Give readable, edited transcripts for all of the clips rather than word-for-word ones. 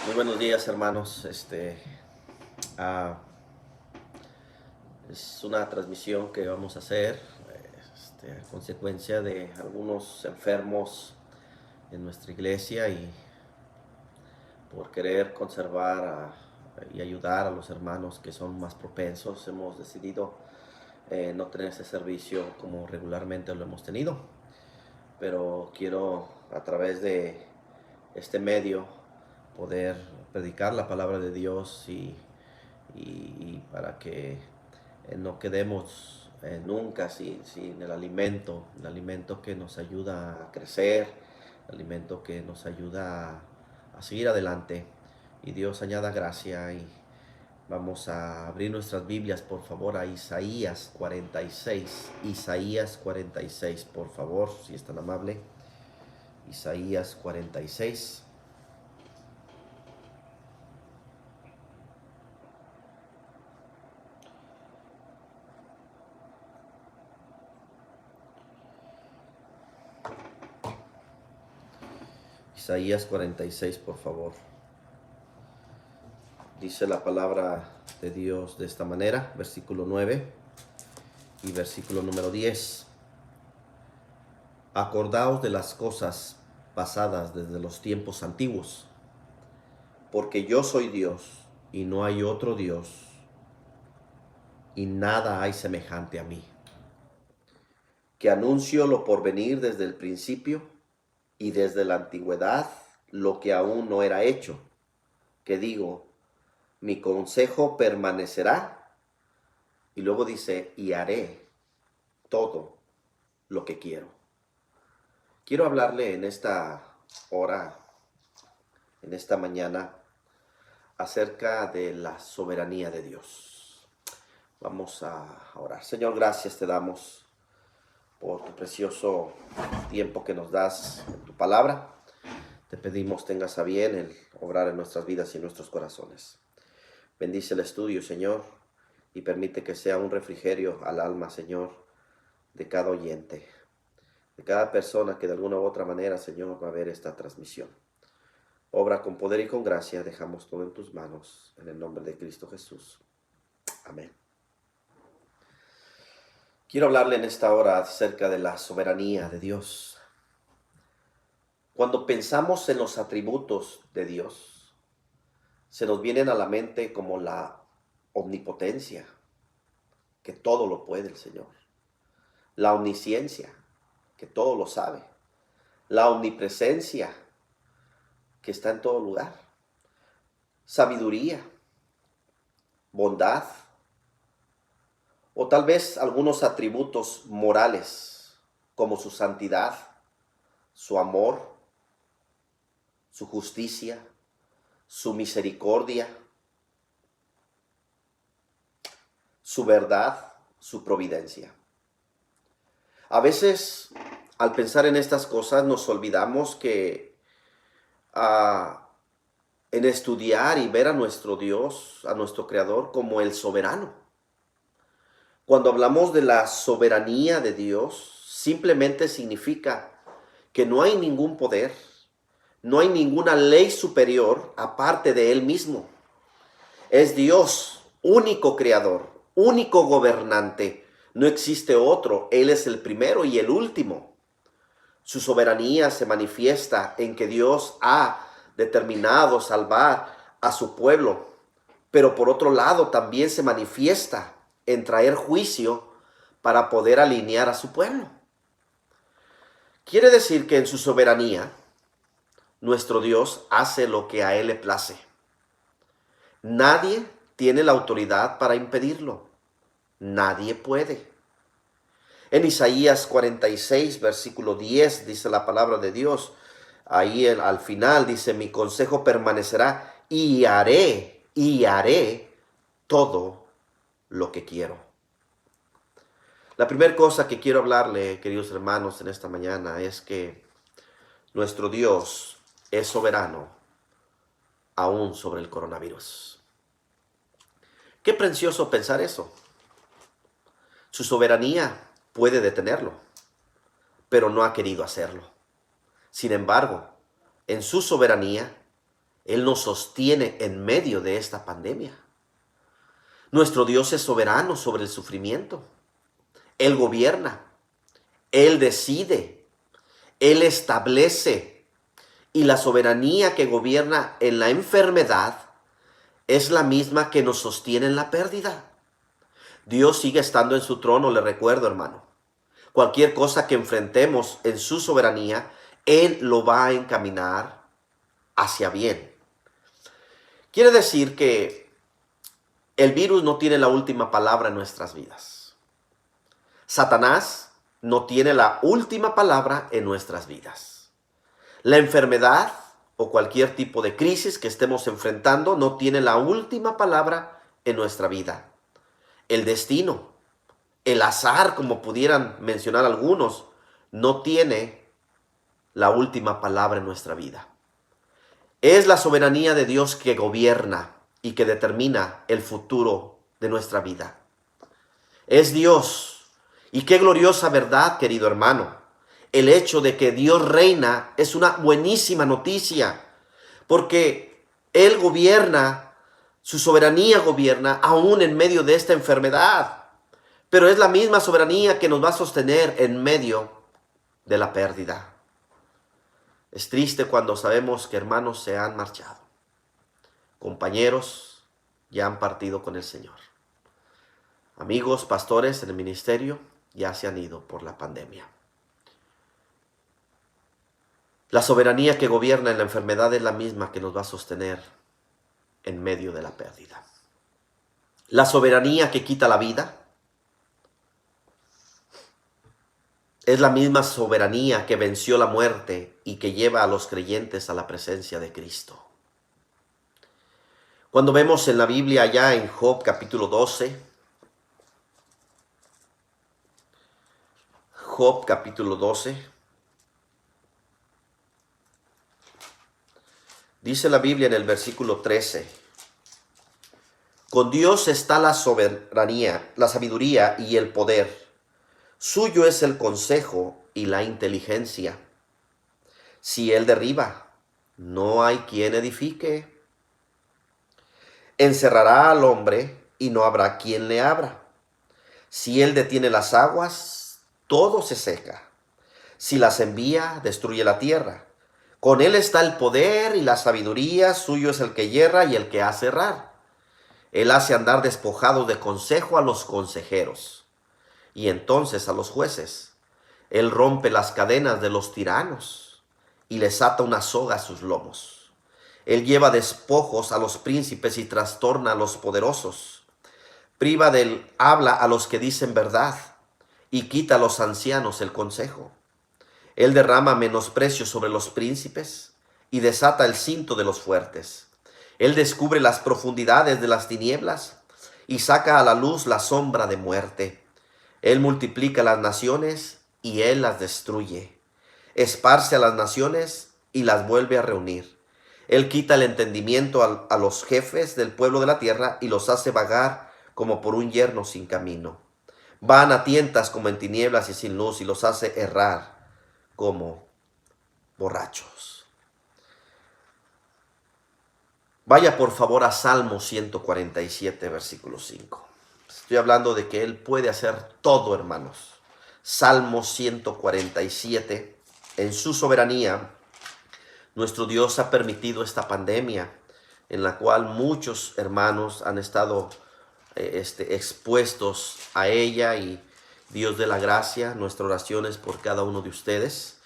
Muy buenos días, hermanos. Es una transmisión que vamos a hacer a consecuencia de algunos enfermos en nuestra iglesia y por querer conservar y ayudar a los hermanos que son más propensos, hemos decidido no tener ese servicio como regularmente lo hemos tenido. Pero quiero, a través de este medio, poder predicar la palabra de Dios y para que no quedemos nunca sin el alimento que nos ayuda a crecer, el alimento que nos ayuda a seguir adelante. Y Dios añada gracia y vamos a abrir nuestras Biblias, por favor, a Isaías 46. Isaías 46, por favor, si es tan amable. Isaías 46. Isaías 46, por favor. Dice la palabra de Dios de esta manera, versículo 9 y versículo número 10. Acordaos de las cosas pasadas desde los tiempos antiguos, porque yo soy Dios y no hay otro Dios, y nada hay semejante a mí, que anuncio lo por venir desde el principio y desde la antigüedad lo que aún no era hecho, que digo, mi consejo permanecerá, y luego dice, y haré todo lo que quiero. Quiero hablarle en esta hora, en esta mañana, acerca de la soberanía de Dios. Vamos a orar. Señor, gracias te damos por tu precioso tiempo que nos das en tu palabra. Te pedimos tengas a bien el obrar en nuestras vidas y en nuestros corazones. Bendice el estudio, Señor, y permite que sea un refrigerio al alma, Señor, de cada oyente, de cada persona que de alguna u otra manera, Señor, va a ver esta transmisión. Obra con poder y con gracia, dejamos todo en tus manos, en el nombre de Cristo Jesús. Amén. Quiero hablarle en esta hora acerca de la soberanía de Dios. Cuando pensamos en los atributos de Dios, se nos vienen a la mente como la omnipotencia, que todo lo puede el Señor. La omnisciencia, que todo lo sabe. La omnipresencia, que está en todo lugar. Sabiduría, bondad, o tal vez algunos atributos morales, como su santidad, su amor, su justicia, su misericordia, su verdad, su providencia. A veces, al pensar en estas cosas, nos olvidamos que en estudiar y ver a nuestro Dios, a nuestro Creador, como el soberano. Cuando hablamos de la soberanía de Dios, simplemente significa que no hay ningún poder, no hay ninguna ley superior aparte de Él mismo. Es Dios, único creador, único gobernante. No existe otro. Él es el primero y el último. Su soberanía se manifiesta en que Dios ha determinado salvar a su pueblo, pero por otro lado también se manifiesta en traer juicio para poder alinear a su pueblo. Quiere decir que en su soberanía, nuestro Dios hace lo que a Él le place. Nadie tiene la autoridad para impedirlo. Nadie puede. En Isaías 46, versículo 10, dice la palabra de Dios, ahí al final dice, mi consejo permanecerá y haré todo lo que quiero. La primera cosa que quiero hablarle, queridos hermanos, en esta mañana es que nuestro Dios es soberano aún sobre el coronavirus. Qué precioso pensar eso. Su soberanía puede detenerlo, pero no ha querido hacerlo. Sin embargo, en su soberanía, Él nos sostiene en medio de esta pandemia. Nuestro Dios es soberano sobre el sufrimiento. Él gobierna, Él decide, Él establece. Y la soberanía que gobierna en la enfermedad es la misma que nos sostiene en la pérdida. Dios sigue estando en su trono, le recuerdo, hermano. Cualquier cosa que enfrentemos en su soberanía, Él lo va a encaminar hacia bien. Quiere decir que el virus no tiene la última palabra en nuestras vidas. Satanás no tiene la última palabra en nuestras vidas. La enfermedad o cualquier tipo de crisis que estemos enfrentando no tiene la última palabra en nuestra vida. El destino, el azar, como pudieran mencionar algunos, no tiene la última palabra en nuestra vida. Es la soberanía de Dios que gobierna y que determina el futuro de nuestra vida. Es Dios. Y qué gloriosa verdad, querido hermano. El hecho de que Dios reina es una buenísima noticia, porque Él gobierna, su soberanía gobierna aún en medio de esta enfermedad. Pero es la misma soberanía que nos va a sostener en medio de la pérdida. Es triste cuando sabemos que hermanos se han marchado. Compañeros ya han partido con el Señor. Amigos, pastores en el ministerio ya se han ido por la pandemia. La soberanía que gobierna en la enfermedad es la misma que nos va a sostener en medio de la pérdida. La soberanía que quita la vida es la misma soberanía que venció la muerte y que lleva a los creyentes a la presencia de Cristo. Cuando vemos en la Biblia allá en Job capítulo 12, Job capítulo 12, dice la Biblia en el versículo 13, con Dios está la soberanía, la sabiduría y el poder. Suyo es el consejo y la inteligencia. Si Él derriba, no hay quien edifique. Encerrará al hombre y no habrá quien le abra. Si Él detiene las aguas, todo se seca. Si las envía, destruye la tierra. Con Él está el poder y la sabiduría, suyo es el que yerra y el que hace errar. Él hace andar despojados de consejo a los consejeros, y entonces a los jueces. Él rompe las cadenas de los tiranos y les ata una soga a sus lomos. Él lleva despojos a los príncipes y trastorna a los poderosos. Priva del habla a los que dicen verdad y quita a los ancianos el consejo. Él derrama menosprecio sobre los príncipes y desata el cinto de los fuertes. Él descubre las profundidades de las tinieblas y saca a la luz la sombra de muerte. Él multiplica las naciones y Él las destruye. Esparce a las naciones y las vuelve a reunir. Él quita el entendimiento a los jefes del pueblo de la tierra y los hace vagar como por un yermo sin camino. Van a tientas como en tinieblas y sin luz y los hace errar como borrachos. Vaya por favor a Salmo 147, versículo 5. Estoy hablando de que Él puede hacer todo, hermanos. Salmo 147, en su soberanía, nuestro Dios ha permitido esta pandemia en la cual muchos hermanos han estado expuestos a ella, y Dios de la gracia, nuestra oración es por cada uno de ustedes.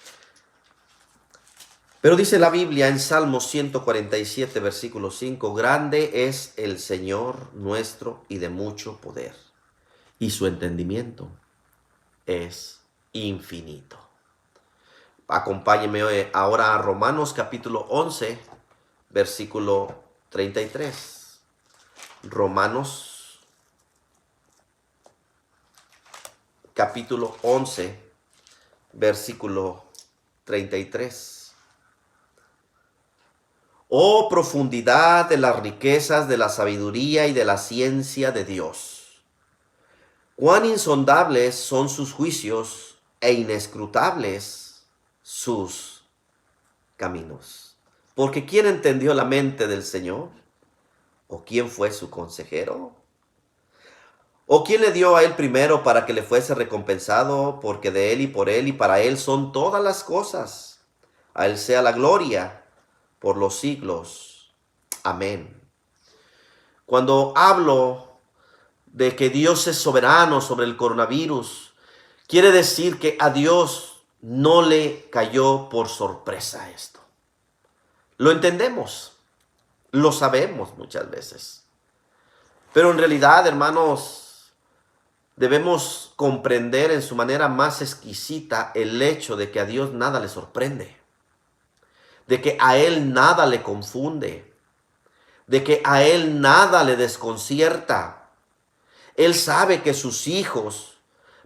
Pero dice la Biblia en Salmo 147, versículo 5, grande es el Señor nuestro y de mucho poder, y su entendimiento es infinito. Acompáñenme ahora a Romanos capítulo 11, versículo 33. Romanos capítulo 11, versículo 33. Oh profundidad de las riquezas de la sabiduría y de la ciencia de Dios. Cuán insondables son sus juicios e inescrutables sus caminos. Porque ¿quién entendió la mente del Señor? ¿O quién fue su consejero? ¿O quién le dio a él primero para que le fuese recompensado? Porque de él y por él y para él son todas las cosas. A él sea la gloria por los siglos. Amén. Cuando hablo de que Dios es soberano sobre el coronavirus, quiere decir que a Dios no le cayó por sorpresa esto. Lo entendemos, lo sabemos muchas veces. Pero en realidad, hermanos, debemos comprender en su manera más exquisita el hecho de que a Dios nada le sorprende, de que a Él nada le confunde, de que a Él nada le desconcierta. Él sabe que sus hijos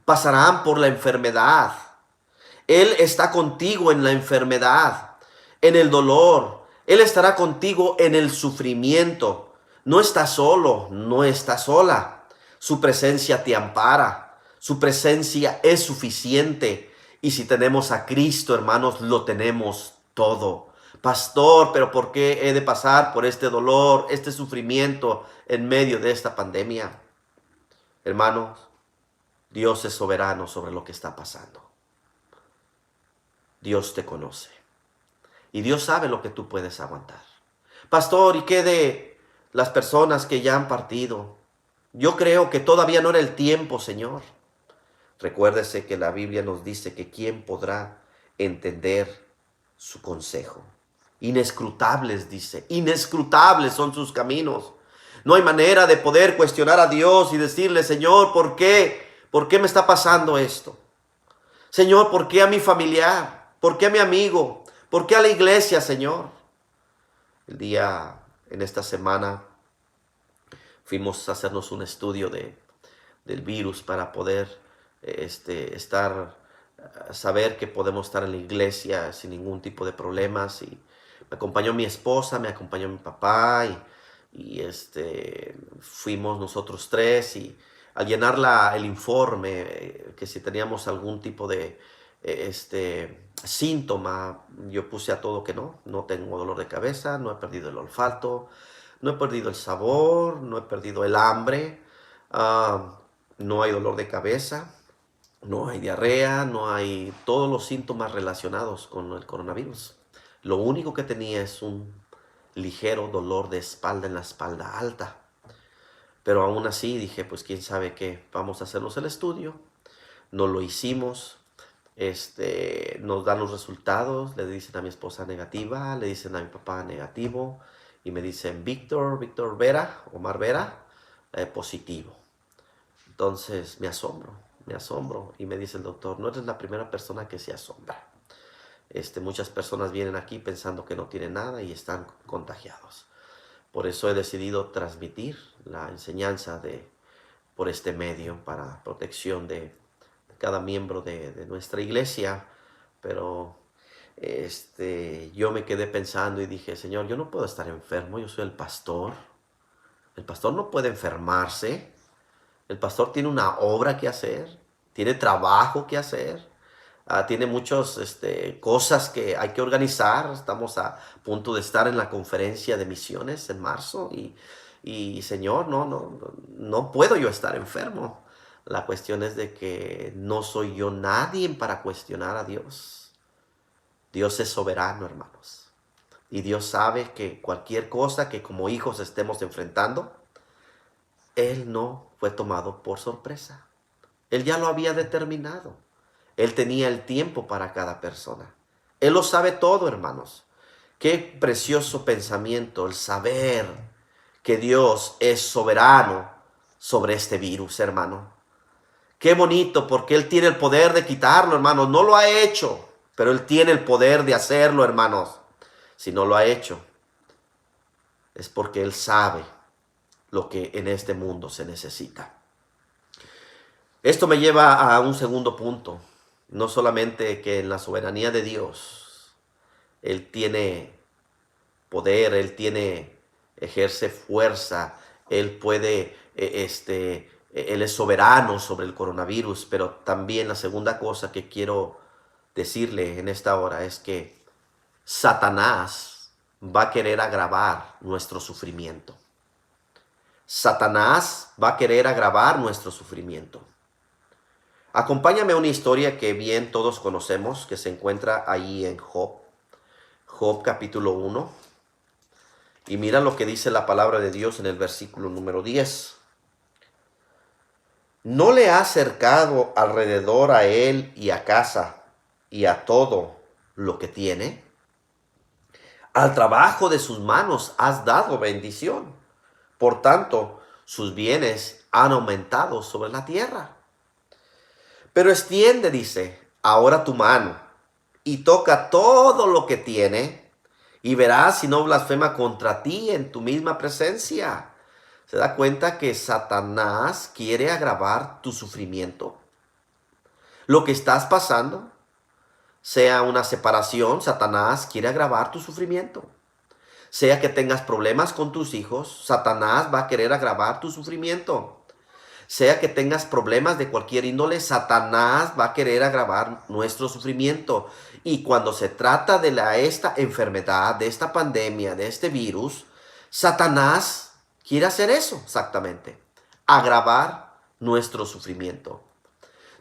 pasarán por la enfermedad. Él está contigo en la enfermedad, en el dolor. Él estará contigo en el sufrimiento. No estás solo, no estás sola. Su presencia te ampara. Su presencia es suficiente. Y si tenemos a Cristo, hermanos, lo tenemos todo. Pastor, pero ¿por qué he de pasar por este dolor, este sufrimiento en medio de esta pandemia? Hermanos, Dios es soberano sobre lo que está pasando. Dios te conoce. Y Dios sabe lo que tú puedes aguantar. Pastor, ¿y qué de las personas que ya han partido? Yo creo que todavía no era el tiempo, Señor. Recuérdese que la Biblia nos dice que ¿quién podrá entender su consejo? Inescrutables, dice. Inescrutables son sus caminos. No hay manera de poder cuestionar a Dios y decirle, Señor, ¿por qué? ¿Por qué me está pasando esto? Señor, ¿por qué a mi familiar? ¿Por qué a mi amigo? ¿Por qué a la iglesia, Señor? En esta semana, fuimos a hacernos un estudio del virus para poder saber que podemos estar en la iglesia sin ningún tipo de problemas. Y me acompañó mi esposa, me acompañó mi papá y fuimos nosotros tres y al llenar el informe, que si teníamos algún tipo de síntoma, yo puse a todo que no tengo dolor de cabeza, no he perdido el olfato, no he perdido el sabor, no he perdido el hambre, no hay dolor de cabeza, no hay diarrea, no hay todos los síntomas relacionados con el coronavirus. Lo único que tenía es un ligero dolor de espalda en la espalda alta. Pero aún así dije, pues quién sabe qué, vamos a hacernos el estudio. No lo hicimos. Nos dan los resultados, le dicen a mi esposa negativa, le dicen a mi papá negativo y me dicen Víctor Vera, Omar Vera, positivo. Entonces me asombro y me dice el doctor, no eres la primera persona que se asombra. Muchas personas vienen aquí pensando que no tienen nada y están contagiados. Por eso he decidido transmitir la enseñanza por este medio para protección de cada miembro de nuestra iglesia. Pero yo me quedé pensando y dije, Señor, yo no puedo estar enfermo, yo soy el pastor. El pastor no puede enfermarse. El pastor tiene una obra que hacer, tiene trabajo que hacer, tiene muchas cosas que hay que organizar. Estamos a punto de estar en la conferencia de misiones en marzo y Señor, no puedo yo estar enfermo. La cuestión es de que no soy yo nadie para cuestionar a Dios. Dios es soberano, hermanos. Y Dios sabe que cualquier cosa que como hijos estemos enfrentando, Él no fue tomado por sorpresa. Él ya lo había determinado. Él tenía el tiempo para cada persona. Él lo sabe todo, hermanos. Qué precioso pensamiento el saber que Dios es soberano sobre este virus, hermano. Qué bonito, porque Él tiene el poder de quitarlo, hermanos. No lo ha hecho, pero Él tiene el poder de hacerlo, hermanos. Si no lo ha hecho, es porque Él sabe lo que en este mundo se necesita. Esto me lleva a un segundo punto. No solamente que en la soberanía de Dios, Él tiene poder, ejerce fuerza, Él puede, Él es soberano sobre el coronavirus, pero también la segunda cosa que quiero decirle en esta hora es que Satanás va a querer agravar nuestro sufrimiento. Satanás va a querer agravar nuestro sufrimiento. Acompáñame a una historia que bien todos conocemos, que se encuentra ahí en Job. Job capítulo 1. Y mira lo que dice la palabra de Dios en el versículo número 10. ¿No le has cercado alrededor a él y a casa y a todo lo que tiene? Al trabajo de sus manos has dado bendición. Por tanto, sus bienes han aumentado sobre la tierra. Pero extiende, dice, ahora tu mano y toca todo lo que tiene y verás si no blasfema contra ti en tu misma presencia. ¿Se da cuenta que Satanás quiere agravar tu sufrimiento? Lo que estás pasando, sea una separación, Satanás quiere agravar tu sufrimiento. Sea que tengas problemas con tus hijos, Satanás va a querer agravar tu sufrimiento. Sea que tengas problemas de cualquier índole, Satanás va a querer agravar nuestro sufrimiento. Y cuando se trata de esta enfermedad, de esta pandemia, de este virus, Satanás quiere hacer eso exactamente, agravar nuestro sufrimiento.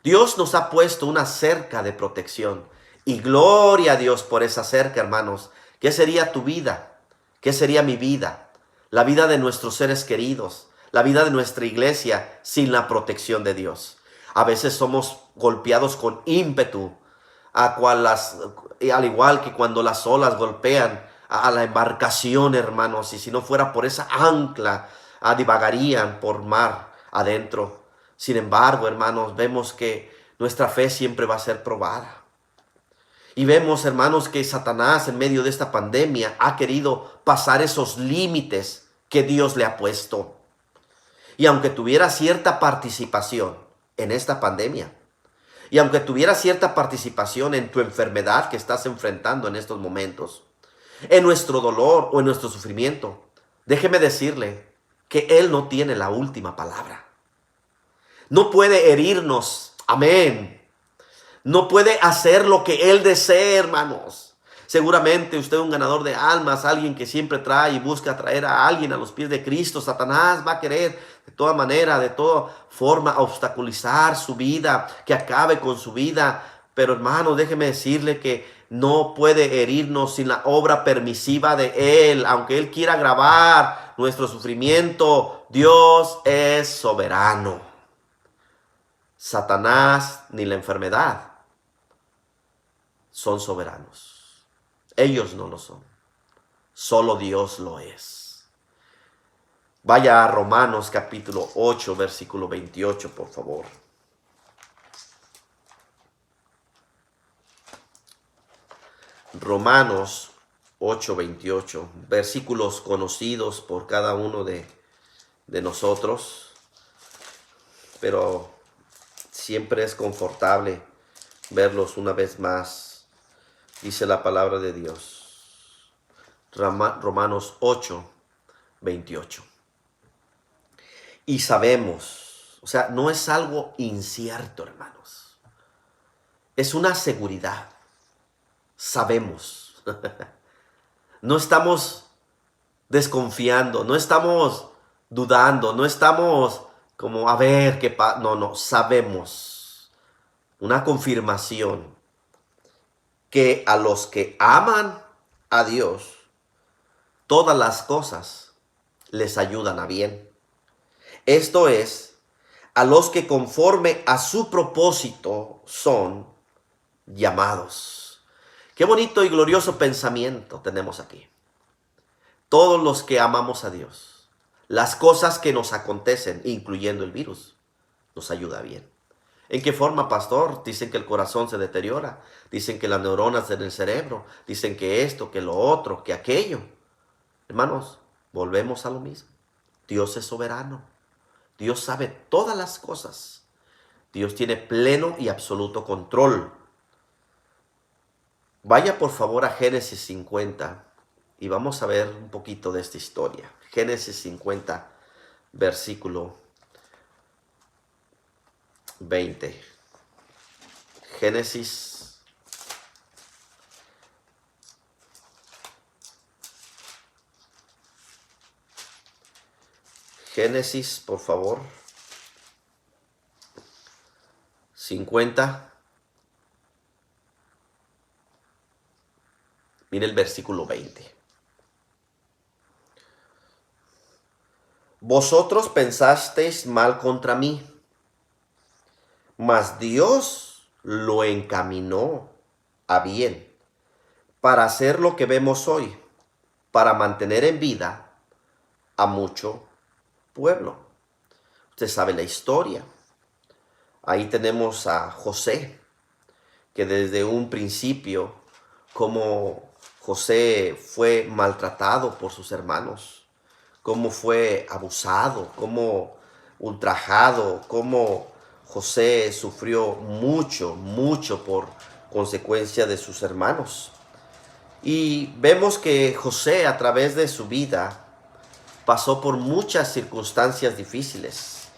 Dios nos ha puesto una cerca de protección. Y gloria a Dios por esa cerca, hermanos. ¿Qué sería tu vida? ¿Qué sería mi vida? La vida de nuestros seres queridos, la vida de nuestra iglesia sin la protección de Dios. A veces somos golpeados con ímpetu, al igual que cuando las olas golpean a la embarcación, hermanos, y si no fuera por esa ancla, divagarían por mar adentro. Sin embargo, hermanos, vemos que nuestra fe siempre va a ser probada. Y vemos, hermanos, que Satanás en medio de esta pandemia ha querido pasar esos límites que Dios le ha puesto. Y aunque tuviera cierta participación en esta pandemia, y aunque tuviera cierta participación en tu enfermedad que estás enfrentando en estos momentos, en nuestro dolor o en nuestro sufrimiento, déjeme decirle que Él no tiene la última palabra. No puede herirnos, amén. No puede hacer lo que Él desee, hermanos. Seguramente usted es un ganador de almas, alguien que siempre trae y busca traer a alguien a los pies de Cristo. Satanás va a querer de toda manera, de toda forma, obstaculizar su vida, que acabe con su vida. Pero hermano, déjeme decirle que no puede herirnos sin la obra permisiva de Él. Aunque Él quiera agravar nuestro sufrimiento, Dios es soberano. Satanás ni la enfermedad son soberanos. Ellos no lo son. Solo Dios lo es. Vaya a Romanos capítulo 8, versículo 28, por favor. Romanos 8, 28, versículos conocidos por cada uno de nosotros, pero siempre es confortable verlos una vez más. Dice la palabra de Dios. Romanos 8, 28. Y sabemos, o sea, no es algo incierto, hermanos. Es una seguridad. Sabemos. No estamos desconfiando, no estamos dudando, no estamos como a ver qué pasa. No, sabemos. Una confirmación que a los que aman a Dios, todas las cosas les ayudan a bien. Esto es, a los que conforme a su propósito son llamados. Qué bonito y glorioso pensamiento tenemos aquí. Todos los que amamos a Dios, las cosas que nos acontecen, incluyendo el virus, nos ayuda bien. ¿En qué forma, pastor? Dicen que el corazón se deteriora, dicen que las neuronas en el cerebro, dicen que esto, que lo otro, que aquello. Hermanos, volvemos a lo mismo. Dios es soberano. Dios sabe todas las cosas. Dios tiene pleno y absoluto control. Vaya por favor a Génesis 50 y vamos a ver un poquito de esta historia. Génesis 50, versículo 20. Génesis Génesis, por favor. 50. Mire el versículo 20. Vosotros pensasteis mal contra mí, mas Dios lo encaminó a bien para hacer lo que vemos hoy, para mantener en vida a mucho pueblo. Usted sabe la historia. Ahí tenemos a José, que desde un principio, como José fue maltratado por sus hermanos, cómo fue abusado, cómo ultrajado, cómo José sufrió mucho, mucho por consecuencia de sus hermanos. Y vemos que José, a través de su vida, pasó por muchas circunstancias difíciles.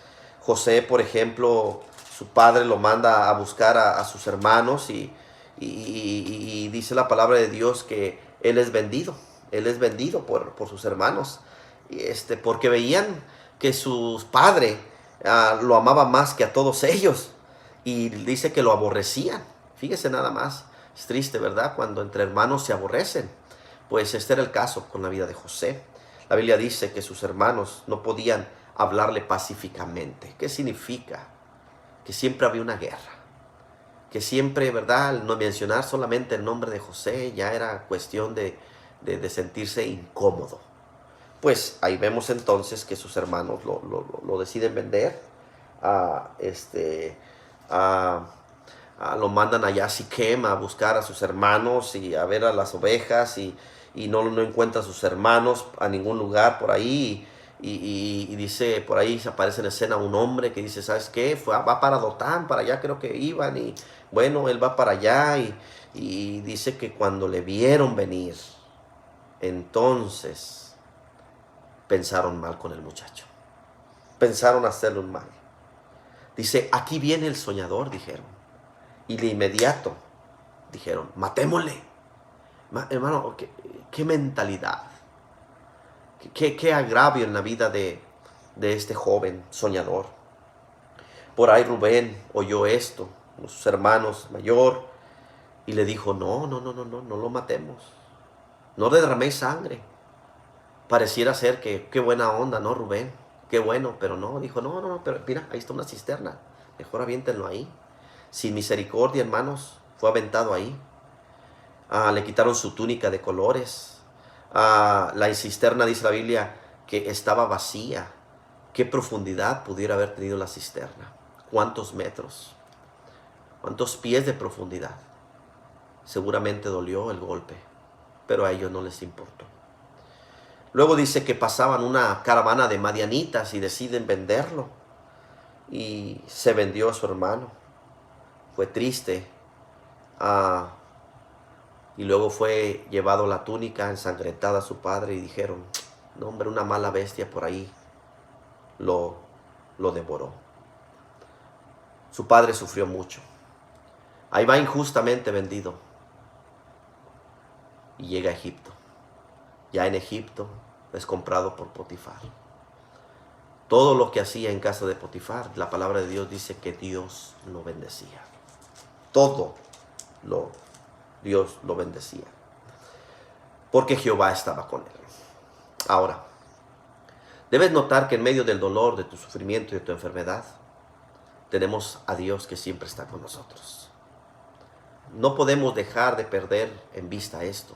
José, por ejemplo, su padre lo manda a buscar a sus hermanos y dice la palabra de Dios que él es vendido por sus hermanos, porque veían que su padre lo amaba más que a todos ellos, y dice que lo aborrecían. Fíjese nada más, es triste, ¿verdad? Cuando entre hermanos se aborrecen. Pues este era el caso con la vida de José. La Biblia dice que sus hermanos no podían hablarle pacíficamente. ¿Qué significa? Que siempre había una guerra. Que siempre, ¿verdad? No mencionar solamente el nombre de José ya era cuestión de sentirse incómodo. Pues ahí vemos entonces que sus hermanos lo deciden vender. Lo mandan allá a Siquem a buscar a sus hermanos y a ver a las ovejas, y no encuentra a sus hermanos a ningún lugar por ahí. Y dice, por ahí se aparece en escena un hombre que dice, ¿sabes qué? Va para Dotán, para allá creo que iban, y bueno, él va para allá, y dice que cuando le vieron venir, entonces pensaron mal con el muchacho, pensaron hacerle un mal. Dice, aquí viene el soñador, dijeron, y de inmediato dijeron, matémosle. Hermano, qué mentalidad, qué agravio en la vida de este joven soñador. Por ahí Rubén oyó esto, sus hermanos mayor, y le dijo, no lo matemos, no derraméis sangre. Pareciera ser que qué buena onda, ¿no, Rubén? Qué bueno, pero no, dijo, no, pero mira, ahí está una cisterna, mejor aviéntenlo ahí. Sin misericordia, hermanos, fue aventado ahí. Le quitaron su túnica de colores. La cisterna, dice la Biblia, que estaba vacía. ¿Qué profundidad pudiera haber tenido la cisterna? ¿Cuántos metros? ¿Cuántos pies de profundidad? Seguramente dolió el golpe, pero a ellos no les importó. Luego dice que pasaban una caravana de madianitas y deciden venderlo. Y se vendió a su hermano. Fue triste. Y luego fue llevado la túnica ensangrentada a su padre y dijeron, no hombre, una mala bestia por ahí lo devoró. Su padre sufrió mucho. Ahí va injustamente vendido y llega a Egipto. Ya en Egipto es comprado por Potifar. Todo lo que hacía en casa de Potifar, la palabra de Dios dice que Dios lo bendecía. Dios lo bendecía, porque Jehová estaba con él. Ahora, debes notar que en medio del dolor, de tu sufrimiento y de tu enfermedad, tenemos a Dios que siempre está con nosotros. No podemos dejar de perder en vista esto,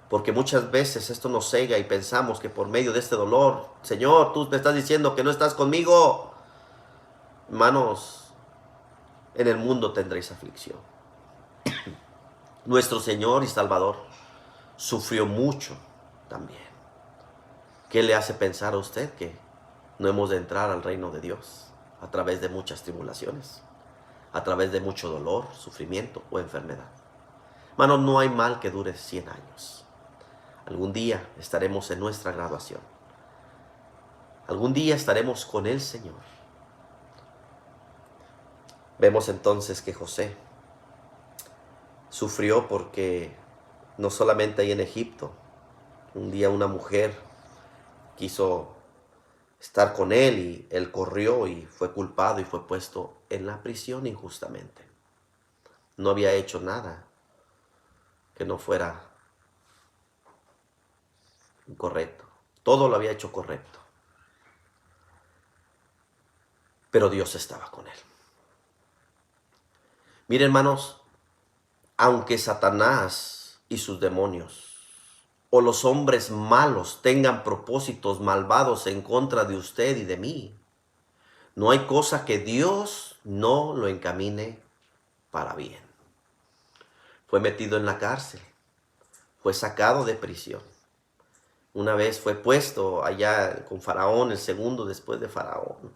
porque muchas veces esto nos cega y pensamos que por medio de este dolor, Señor, tú me estás diciendo que no estás conmigo. Hermanos, en el mundo tendréis aflicción. Nuestro Señor y Salvador sufrió mucho también. ¿Qué le hace pensar a usted que no hemos de entrar al reino de Dios a través de muchas tribulaciones, a través de mucho dolor, sufrimiento o enfermedad? Hermanos, no hay mal que dure 100 años. Algún día estaremos en nuestra graduación. Algún día estaremos con el Señor. Vemos entonces que José sufrió porque no solamente ahí en Egipto, un día una mujer quiso estar con él y él corrió y fue culpado y fue puesto en la prisión injustamente. No había hecho nada que no fuera incorrecto. Todo lo había hecho correcto. Pero Dios estaba con él. Miren, hermanos, aunque Satanás y sus demonios o los hombres malos tengan propósitos malvados en contra de usted y de mí, no hay cosa que Dios no lo encamine para bien. Fue metido en la cárcel, fue sacado de prisión. Una vez fue puesto allá con Faraón, el segundo después de Faraón.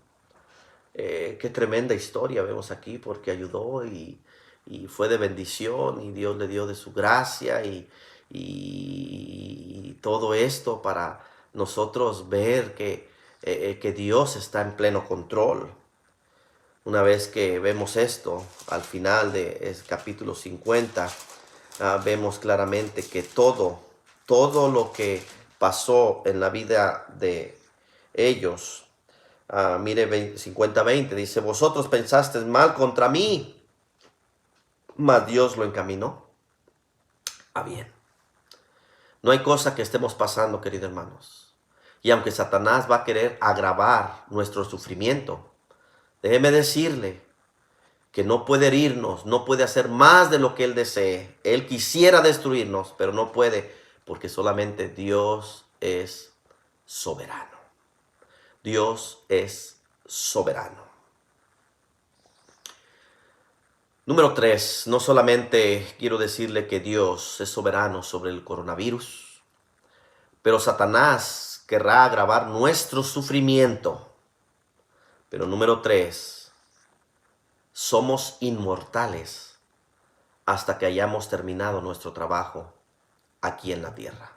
Qué tremenda historia vemos aquí, porque ayudó y fue de bendición y Dios le dio de su gracia y todo esto para nosotros ver que Dios está en pleno control. Una vez que vemos esto, al final de capítulo 50, vemos claramente que todo lo que pasó en la vida de ellos, mire 50:20, dice, vosotros pensasteis mal contra mí, mas Dios lo encaminó a bien. No hay cosa que estemos pasando, queridos hermanos. Y aunque Satanás va a querer agravar nuestro sufrimiento, déjeme decirle que no puede herirnos, no puede hacer más de lo que Él desee. Él quisiera destruirnos, pero no puede, porque solamente Dios es soberano. Dios es soberano. Número 3, no solamente quiero decirle que Dios es soberano sobre el coronavirus, pero Satanás querrá agravar nuestro sufrimiento. Pero número 3, somos inmortales hasta que hayamos terminado nuestro trabajo aquí en la tierra.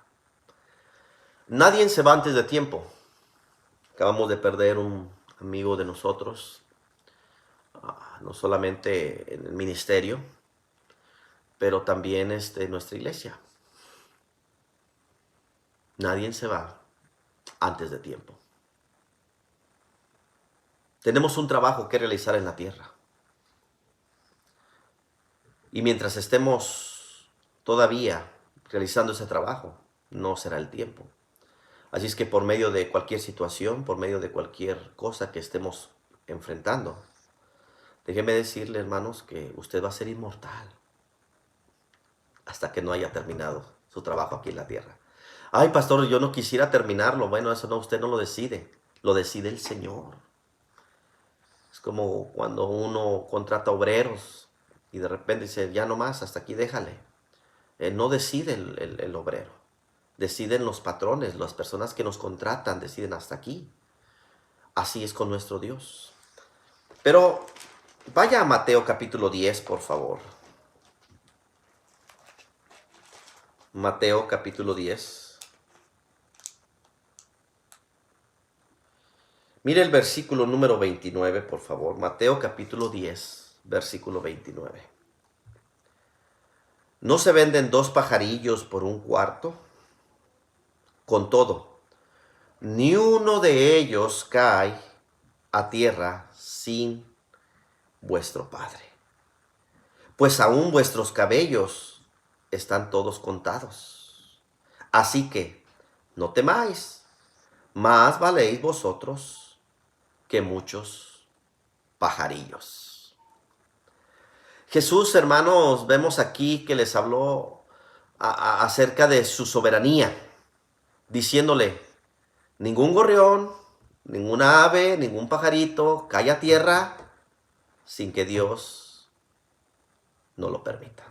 Nadie se va antes de tiempo. Acabamos de perder un amigo de nosotros, no solamente en el ministerio, pero también en nuestra iglesia. Nadie se va antes de tiempo. Tenemos un trabajo que realizar en la tierra. Y mientras estemos todavía realizando ese trabajo, no será el tiempo. Así es que por medio de cualquier situación, por medio de cualquier cosa que estemos enfrentando, déjeme decirle, hermanos, que usted va a ser inmortal hasta que no haya terminado su trabajo aquí en la tierra. Ay, pastor, yo no quisiera terminarlo. Bueno, eso no, usted no lo decide. Lo decide el Señor. Es como cuando uno contrata obreros y de repente dice, ya no más, hasta aquí déjale. No decide el obrero. Deciden los patrones, las personas que nos contratan, deciden hasta aquí. Así es con nuestro Dios. Pero vaya a Mateo capítulo 10, por favor. Mateo capítulo 10. Mire el versículo número 29, por favor. Mateo capítulo 10, versículo 29. ¿No se venden 2 pajarillos por un cuarto? Con todo, ni uno de ellos cae a tierra sin vuestro Padre. Pues aún vuestros cabellos están todos contados. Así que no temáis, más valéis vosotros que muchos pajarillos. Jesús, hermanos, vemos aquí que les habló acerca de su soberanía, diciéndole, ningún gorrión, ninguna ave, ningún pajarito cae a tierra sin que Dios no lo permita.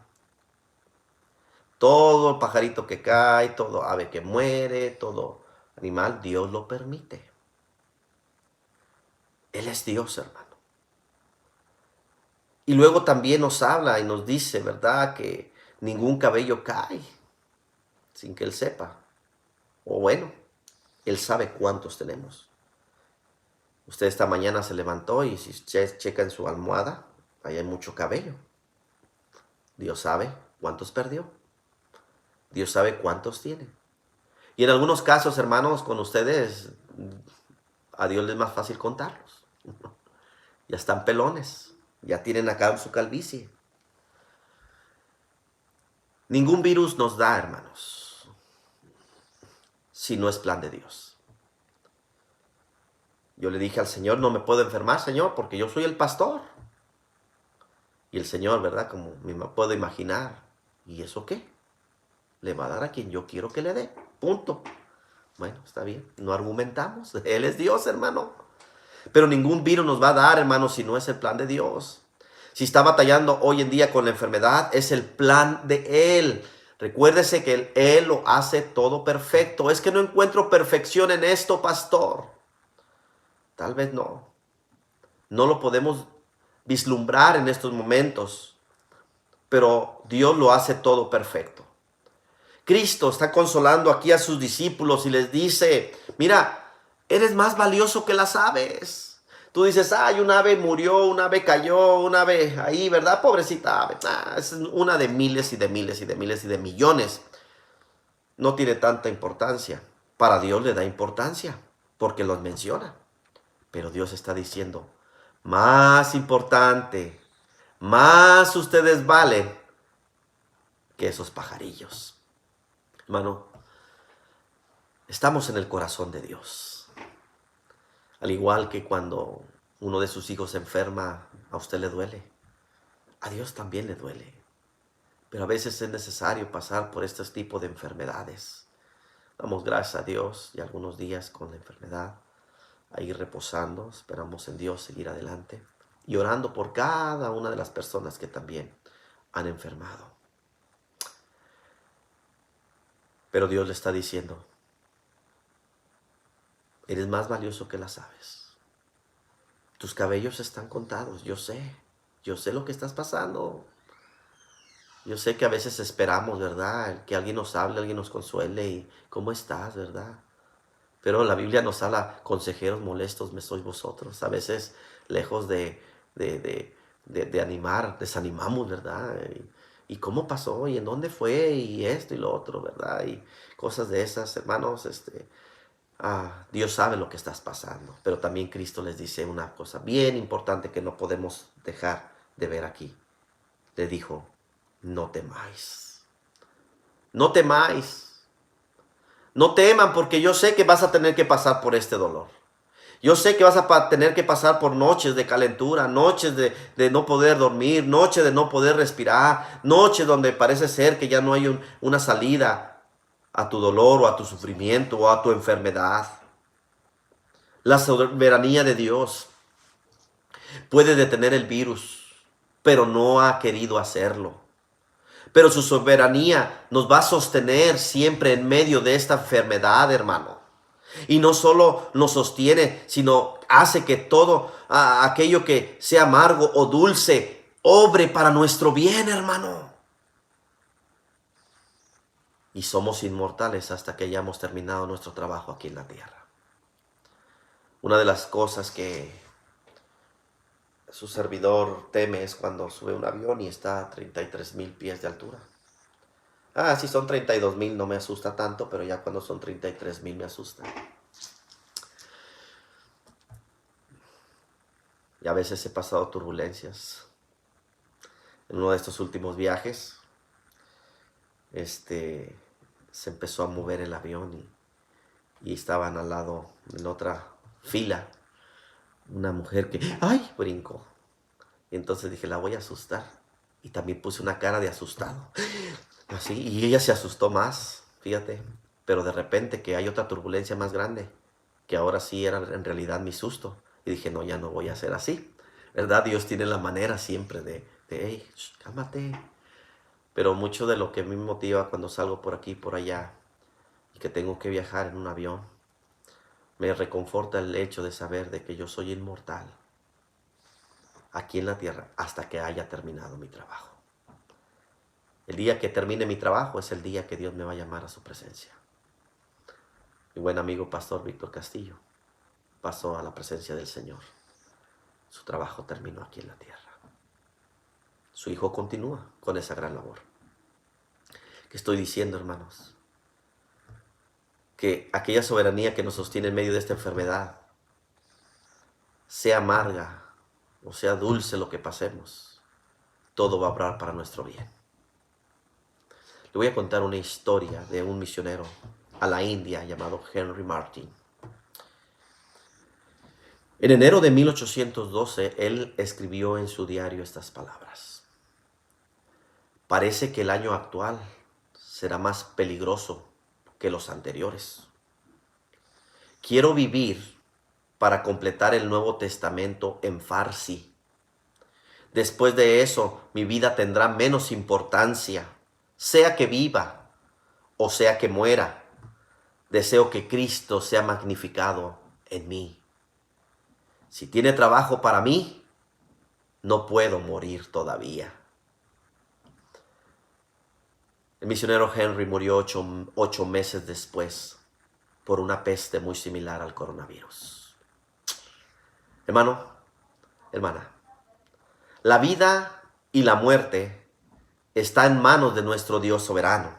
Todo pajarito que cae, todo ave que muere, todo animal, Dios lo permite. Él es Dios, hermano. Y luego también nos habla y nos dice, ¿verdad?, que ningún cabello cae sin que Él sepa. O bueno, Él sabe cuántos tenemos. Usted esta mañana se levantó y si checa en su almohada, ahí hay mucho cabello. Dios sabe cuántos perdió. Dios sabe cuántos tiene. Y en algunos casos, hermanos, con ustedes, a Dios le es más fácil contarlos. Ya están pelones, ya tienen acá su calvicie. Ningún virus nos da, hermanos, si no es plan de Dios. Yo le dije al Señor, no me puedo enfermar, Señor, porque yo soy el pastor. Y el Señor, ¿verdad? Como me puedo imaginar. ¿Y eso qué? Le va a dar a quien yo quiero que le dé. Punto. Bueno, está bien. No argumentamos. Él es Dios, hermano. Pero ningún virus nos va a dar, hermano, si no es el plan de Dios. Si está batallando hoy en día con la enfermedad, es el plan de Él. Recuérdese que Él lo hace todo perfecto. Es que no encuentro perfección en esto, pastor. Tal vez no. No lo podemos vislumbrar en estos momentos. Pero Dios lo hace todo perfecto. Cristo está consolando aquí a sus discípulos y les dice, mira, eres más valioso que las aves. Tú dices, ay, un ave murió, un ave cayó, un ave ahí, ¿verdad? Pobrecita ave. Es una de miles y de miles y de miles y de millones. No tiene tanta importancia. Para Dios le da importancia porque los menciona. Pero Dios está diciendo, más importante, más ustedes valen que esos pajarillos. Hermano, estamos en el corazón de Dios. Al igual que cuando uno de sus hijos se enferma, a usted le duele. A Dios también le duele. Pero a veces es necesario pasar por este tipo de enfermedades. Damos gracias a Dios y algunos días con la enfermedad, ahí reposando, esperamos en Dios seguir adelante y orando por cada una de las personas que también han enfermado. Pero Dios le está diciendo, eres más valioso que las aves. Tus cabellos están contados, yo sé lo que estás pasando. Yo sé que a veces esperamos, ¿verdad? Que alguien nos hable, alguien nos consuele y ¿cómo estás, verdad? Pero la Biblia nos habla, consejeros molestos me sois vosotros. A veces, lejos de animar, desanimamos, ¿verdad? ¿Y cómo pasó? ¿Y en dónde fue? Y esto y lo otro, ¿verdad? Y cosas de esas, hermanos, Dios sabe lo que estás pasando. Pero también Cristo les dice una cosa bien importante que no podemos dejar de ver aquí. Le dijo, no temáis. No temáis. No teman porque yo sé que vas a tener que pasar por este dolor. Yo sé que vas a tener que pasar por noches de calentura, noches de no poder dormir, noches de no poder respirar, noches donde parece ser que ya no hay una salida a tu dolor o a tu sufrimiento o a tu enfermedad. La soberanía de Dios puede detener el virus, pero no ha querido hacerlo. Pero su soberanía nos va a sostener siempre en medio de esta enfermedad, hermano. Y no solo nos sostiene, sino hace que todo aquello que sea amargo o dulce obre para nuestro bien, hermano. Y somos inmortales hasta que hayamos terminado nuestro trabajo aquí en la tierra. Una de las cosas que su servidor teme es cuando sube un avión y está a 33,000 pies de altura. Si son 32,000 no me asusta tanto, pero ya cuando son 33,000 me asusta. Y a veces he pasado turbulencias. En uno de estos últimos viajes, se empezó a mover el avión y estaban al lado, en otra fila, una mujer que, ¡ay!, brincó. Y entonces dije, la voy a asustar. Y también puse una cara de asustado. Así, y ella se asustó más, fíjate. Pero de repente que hay otra turbulencia más grande, que ahora sí era en realidad mi susto. Y dije, no, ya no voy a ser así. ¿Verdad? Dios tiene la manera siempre de hey, cálmate. Pero mucho de lo que me motiva cuando salgo por aquí y por allá y que tengo que viajar en un avión, me reconforta el hecho de saber de que yo soy inmortal aquí en la tierra hasta que haya terminado mi trabajo. El día que termine mi trabajo es el día que Dios me va a llamar a su presencia. Mi buen amigo pastor Víctor Castillo pasó a la presencia del Señor. Su trabajo terminó aquí en la tierra. Su hijo continúa con esa gran labor. ¿Qué estoy diciendo, hermanos? Que aquella soberanía que nos sostiene en medio de esta enfermedad sea amarga o sea dulce lo que pasemos, todo va a obrar para nuestro bien. Le voy a contar una historia de un misionero a la India llamado Henry Martyn. En enero de 1812, él escribió en su diario estas palabras. Parece que el año actual será más peligroso que los anteriores. Quiero vivir para completar el Nuevo Testamento en Farsi. Después de eso, mi vida tendrá menos importancia, sea que viva o sea que muera. Deseo que Cristo sea magnificado en mí. Si tiene trabajo para mí, no puedo morir todavía. El misionero Henry murió ocho meses después por una peste muy similar al coronavirus. Hermano, hermana, la vida y la muerte está en manos de nuestro Dios soberano.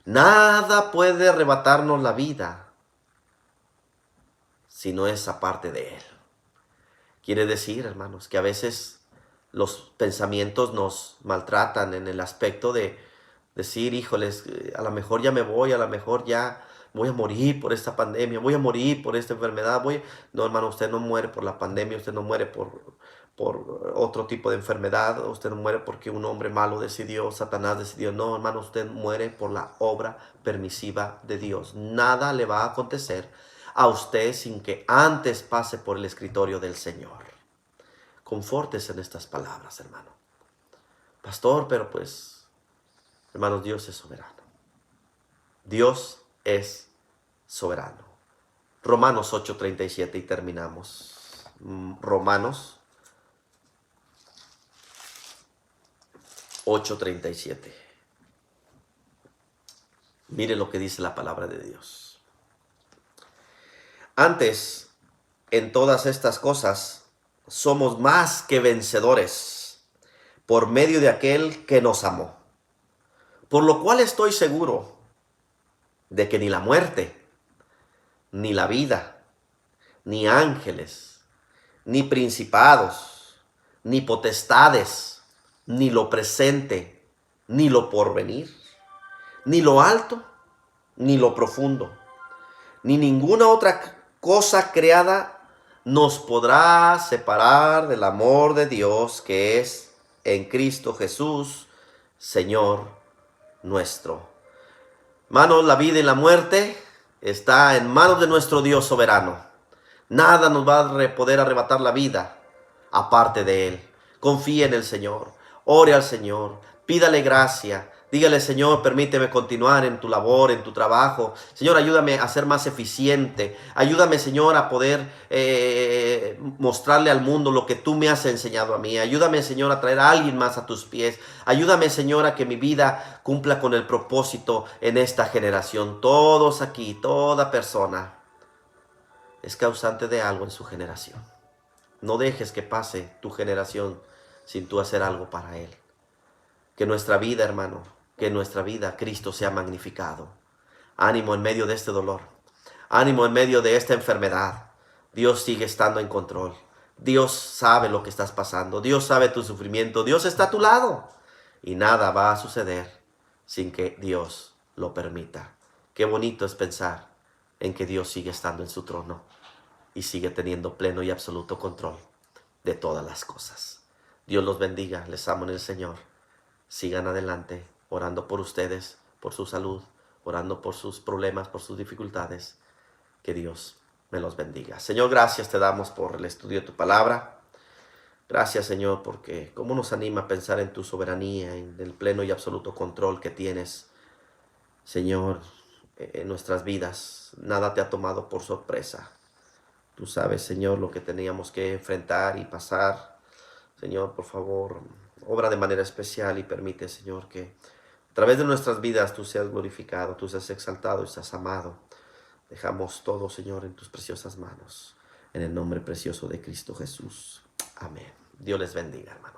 Nada puede arrebatarnos la vida si no es aparte de Él. Quiere decir, hermanos, que a veces los pensamientos nos maltratan en el aspecto de decir, híjoles, a lo mejor ya me voy, a lo mejor ya voy a morir por esta pandemia, voy a morir por esta enfermedad. No, hermano, usted no muere por la pandemia, usted no muere por otro tipo de enfermedad, usted no muere porque un hombre malo decidió, Satanás decidió. No, hermano, usted muere por la obra permisiva de Dios. Nada le va a acontecer a usted sin que antes pase por el escritorio del Señor. Confórtese en estas palabras, hermano. Pastor, pero pues, hermanos, Dios es soberano. Dios es soberano. Romanos 8:37 y terminamos. Romanos 8:37. Mire lo que dice la palabra de Dios. Antes, en todas estas cosas, somos más que vencedores por medio de aquel que nos amó. Por lo cual estoy seguro de que ni la muerte, ni la vida, ni ángeles, ni principados, ni potestades, ni lo presente, ni lo porvenir, ni lo alto, ni lo profundo, ni ninguna otra cosa creada nos podrá separar del amor de Dios que es en Cristo Jesús, Señor nuestro. Hermanos, la vida y la muerte está en manos de nuestro Dios soberano. Nada nos va a poder arrebatar la vida aparte de Él. Confíe en el Señor, ore al Señor, pídale gracia. Dígale, Señor, permíteme continuar en tu labor, en tu trabajo. Señor, ayúdame a ser más eficiente. Ayúdame, Señor, a poder mostrarle al mundo lo que tú me has enseñado a mí. Ayúdame, Señor, a traer a alguien más a tus pies. Ayúdame, Señor, a que mi vida cumpla con el propósito en esta generación. Todos aquí, toda persona es causante de algo en su generación. No dejes que pase tu generación sin tú hacer algo para Él. Que nuestra vida, hermano, que en nuestra vida Cristo sea magnificado. Ánimo en medio de este dolor. Ánimo en medio de esta enfermedad. Dios sigue estando en control. Dios sabe lo que estás pasando. Dios sabe tu sufrimiento. Dios está a tu lado. Y nada va a suceder sin que Dios lo permita. Qué bonito es pensar en que Dios sigue estando en su trono y sigue teniendo pleno y absoluto control de todas las cosas. Dios los bendiga. Les amo en el Señor. Sigan adelante, orando por ustedes, por su salud, orando por sus problemas, por sus dificultades. Que Dios me los bendiga. Señor, gracias te damos por el estudio de tu palabra. Gracias, Señor, porque cómo nos anima a pensar en tu soberanía, en el pleno y absoluto control que tienes, Señor, en nuestras vidas. Nada te ha tomado por sorpresa. Tú sabes, Señor, lo que teníamos que enfrentar y pasar. Señor, por favor, obra de manera especial y permite, Señor, que a través de nuestras vidas tú seas glorificado, tú seas exaltado y seas amado. Dejamos todo, Señor, en tus preciosas manos. En el nombre precioso de Cristo Jesús. Amén. Dios les bendiga, hermano.